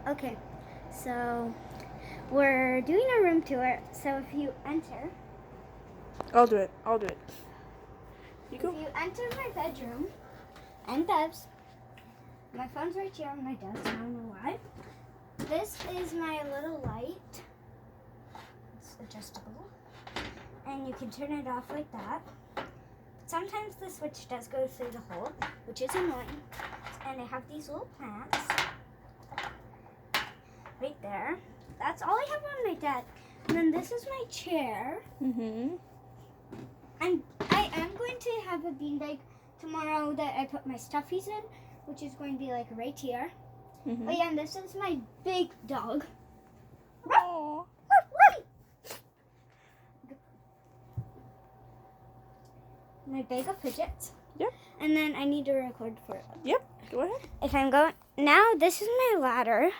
Okay, so we're doing a room tour. So if you enter, I'll do it. You go. if you enter my bedroom and Deb's, my phone's right here on my desk. I don't know why. This is my little light. It's adjustable, and you can turn it off like that. Sometimes the switch does go through the hole, which is annoying. And I have these little plants right there. That's all I have on my desk. And then this is my chair. Mm-hmm. And I am going to have a beanbag tomorrow that I put my stuffies in, which is going to be like right here. Mm-hmm. Oh yeah, and this is my big dog. Aww. My bag of fidgets. Yep. And then I need to record for it. Yep. Go ahead. If I'm going now, this is my ladder.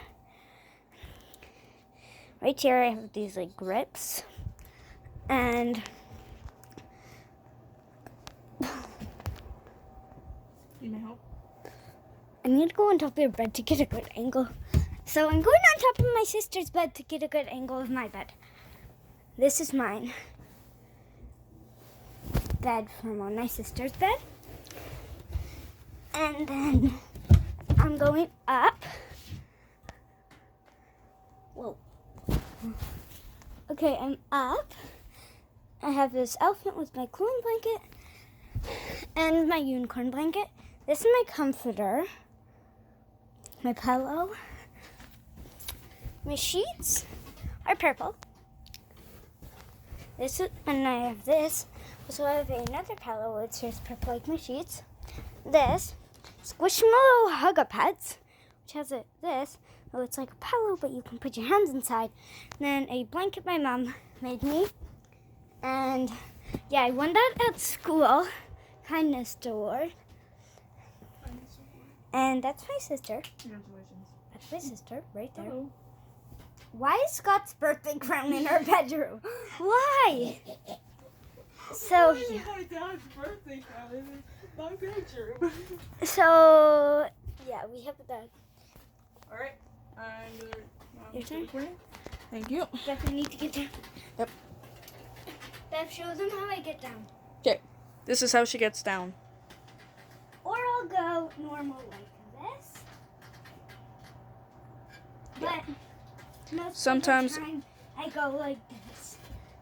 Right here, I have these like grips, and You may help. I need to go on top of your bed to get a good angle. So I'm going on top of my sister's bed to get a good angle of my bed. This is mine. Bed from on my sister's bed. And then I'm going up. Whoa. Okay, I'm up. I have this elephant with my cooling blanket and my unicorn blanket. This is my comforter, my pillow. My sheets are purple. This is, and I have this. So I have another pillow which is purple like my sheets. This Squishmallow Hugger Pets, which has this. Oh, it's like a pillow, but you can put your hands inside. And then a blanket my mom made me. And yeah, I won that at school. Kindness award. And that's my sister. Congratulations. That's my sister right there. Hello. Why is Scott's birthday crown in her bedroom? Why? So, Why my dad's birthday crown in my bedroom? so yeah, we have that. All right. I'm gonna. Your turn. Recording. Thank you. Definitely need to get down. Yep. Bev, show them how I get down. Okay. This is how she gets down. Or I'll go normal like this. But most Sometimes- of the time I go like this.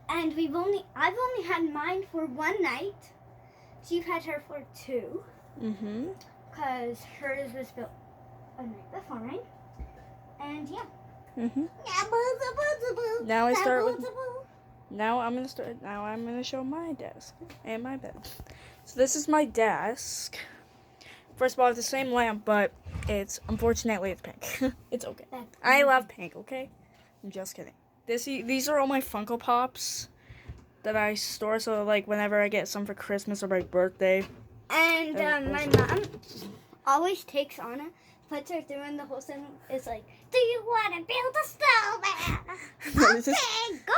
And I've only had mine for one night. So you've had her for two. Mm-hmm. Because hers was built a night before mine. And yeah. Mm-hmm. Now I start with. Now I'm gonna show my desk and my bed. So this is my desk. First of all, it's the same lamp, but unfortunately it's pink. It's okay. I love pink. Okay, I'm just kidding. These are all my Funko Pops that I store. So like whenever I get some for Christmas or my birthday. And my mom always takes Anna, puts her through, and the whole thing is like, "Do you want to build a snowman? Okay, go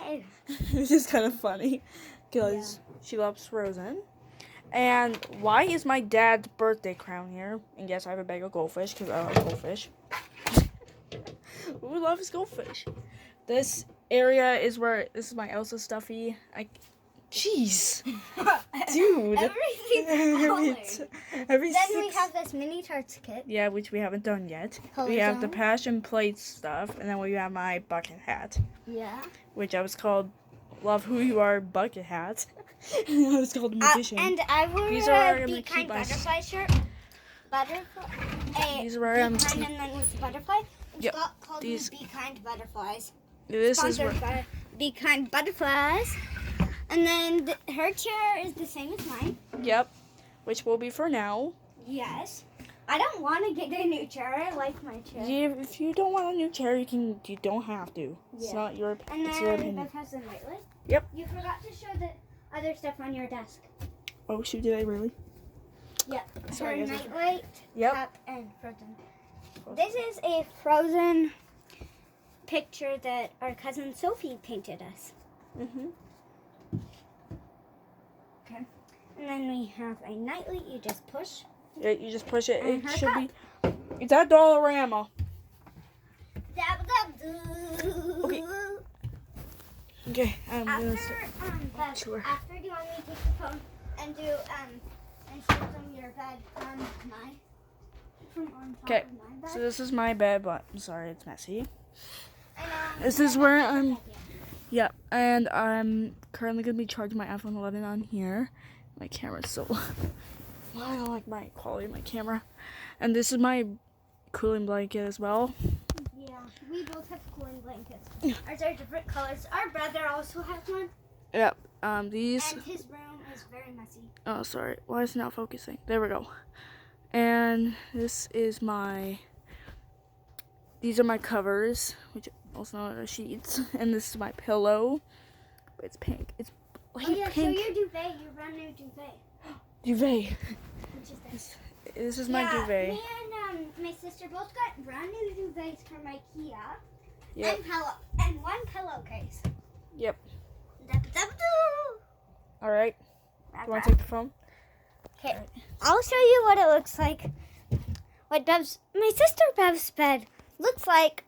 away." It's just kind of funny because she loves Frozen. And why is my dad's birthday crown here? And yes, I have a bag of goldfish because I love goldfish. Who loves goldfish? This area is where this is my Elsa stuffy. Jeez, dude. Every Then we have this mini tarts kit. Yeah, which we haven't done yet. Color We have the zone. passion plate stuff, and then we have my bucket hat, Yeah. which I was called Love Who You Are Bucket Hat. I was called a magician. And I wore These are a gonna Be keep Kind us- butterfly shirt. These are where Be Kind and then with the butterfly. And Yep, Scott called these- them Be Kind butterflies. This is Sponsored where by Be Kind butterflies. And then her chair is the same as mine. Yep, which will be for now. Yes. I don't want to get a new chair. I like my chair. If you don't want a new chair, you don't have to. It's Yeah. not your. And It's your then opinion. Beth has the nightlight. Yep. You forgot to show the other stuff on your desk. Oh shoot! Did I really? Yeah. Sorry, Her guys. nightlight, Yep. cup, and Frozen. This is a Frozen picture that our cousin Sophie painted us. Mhm. Okay. And then we have a nightlight you just push. Yeah, you just push it. And It her should be. It's at Dollarama. Okay. Okay, I'm gonna start. Beth, Sure. after, do you want me to take the phone and do and show them your bed on from on top Okay, of my bed? so this is my bed, but I'm sorry it's messy. And, This is where I'm. Yeah, and I'm currently gonna be charging my iPhone 11 on here. My camera's so. I don't like my quality of my camera. And this is my cooling blanket as well. Yeah, we both have cooling blankets. Ours are different colors. Our brother also has one. Yep. These. And his room is very messy. Oh, sorry. Why is it not focusing? There we go. And this is my. These are my covers, which also known as sheets. And this is my pillow. But it's pink. It's like pink. pink. Show your duvet. Your brand new duvet. Duvet. Which is this? This is my duvet. Me and my sister both got brand new duvets from IKEA. Yep. And one pillowcase. Yep. Da-da-da-da. All right. You want to take the phone? Okay. I'll show you what it looks like. What my sister Bev's bed looks like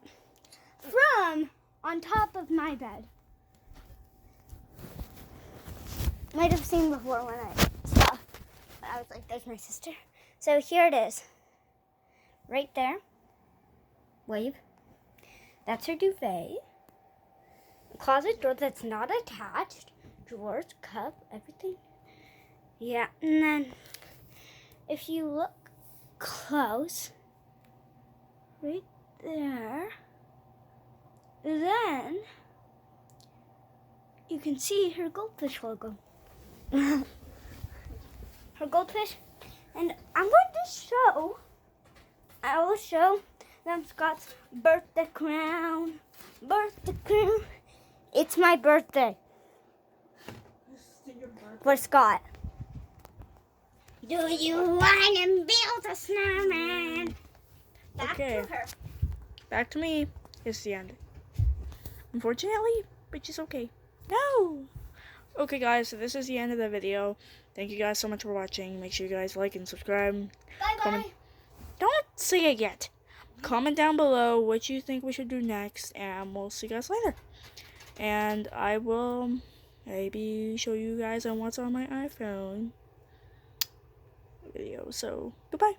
from on top of my bed. Might have seen before when I saw. But I was like, there's my sister. So here it is. Right there. Wave. That's her duvet. Closet door that's not attached. Drawers, cup, everything. Yeah, and then if you look close, right there, then you can see her goldfish logo. Her goldfish. And I will show them Scott's birthday crown. Birthday crown. It's my birthday. For Scott. Do you want to build a snowman? Back Okay. to her. Back to me. It's the end. Unfortunately, which is okay. No! Okay, guys, so this is the end of the video. Thank you guys so much for watching. Make sure you guys like and subscribe. Bye-bye. Comment. Don't say it yet. Comment down below what you think we should do next, and we'll see you guys later. And I will maybe show you guys on what's on my iPhone video. So, goodbye.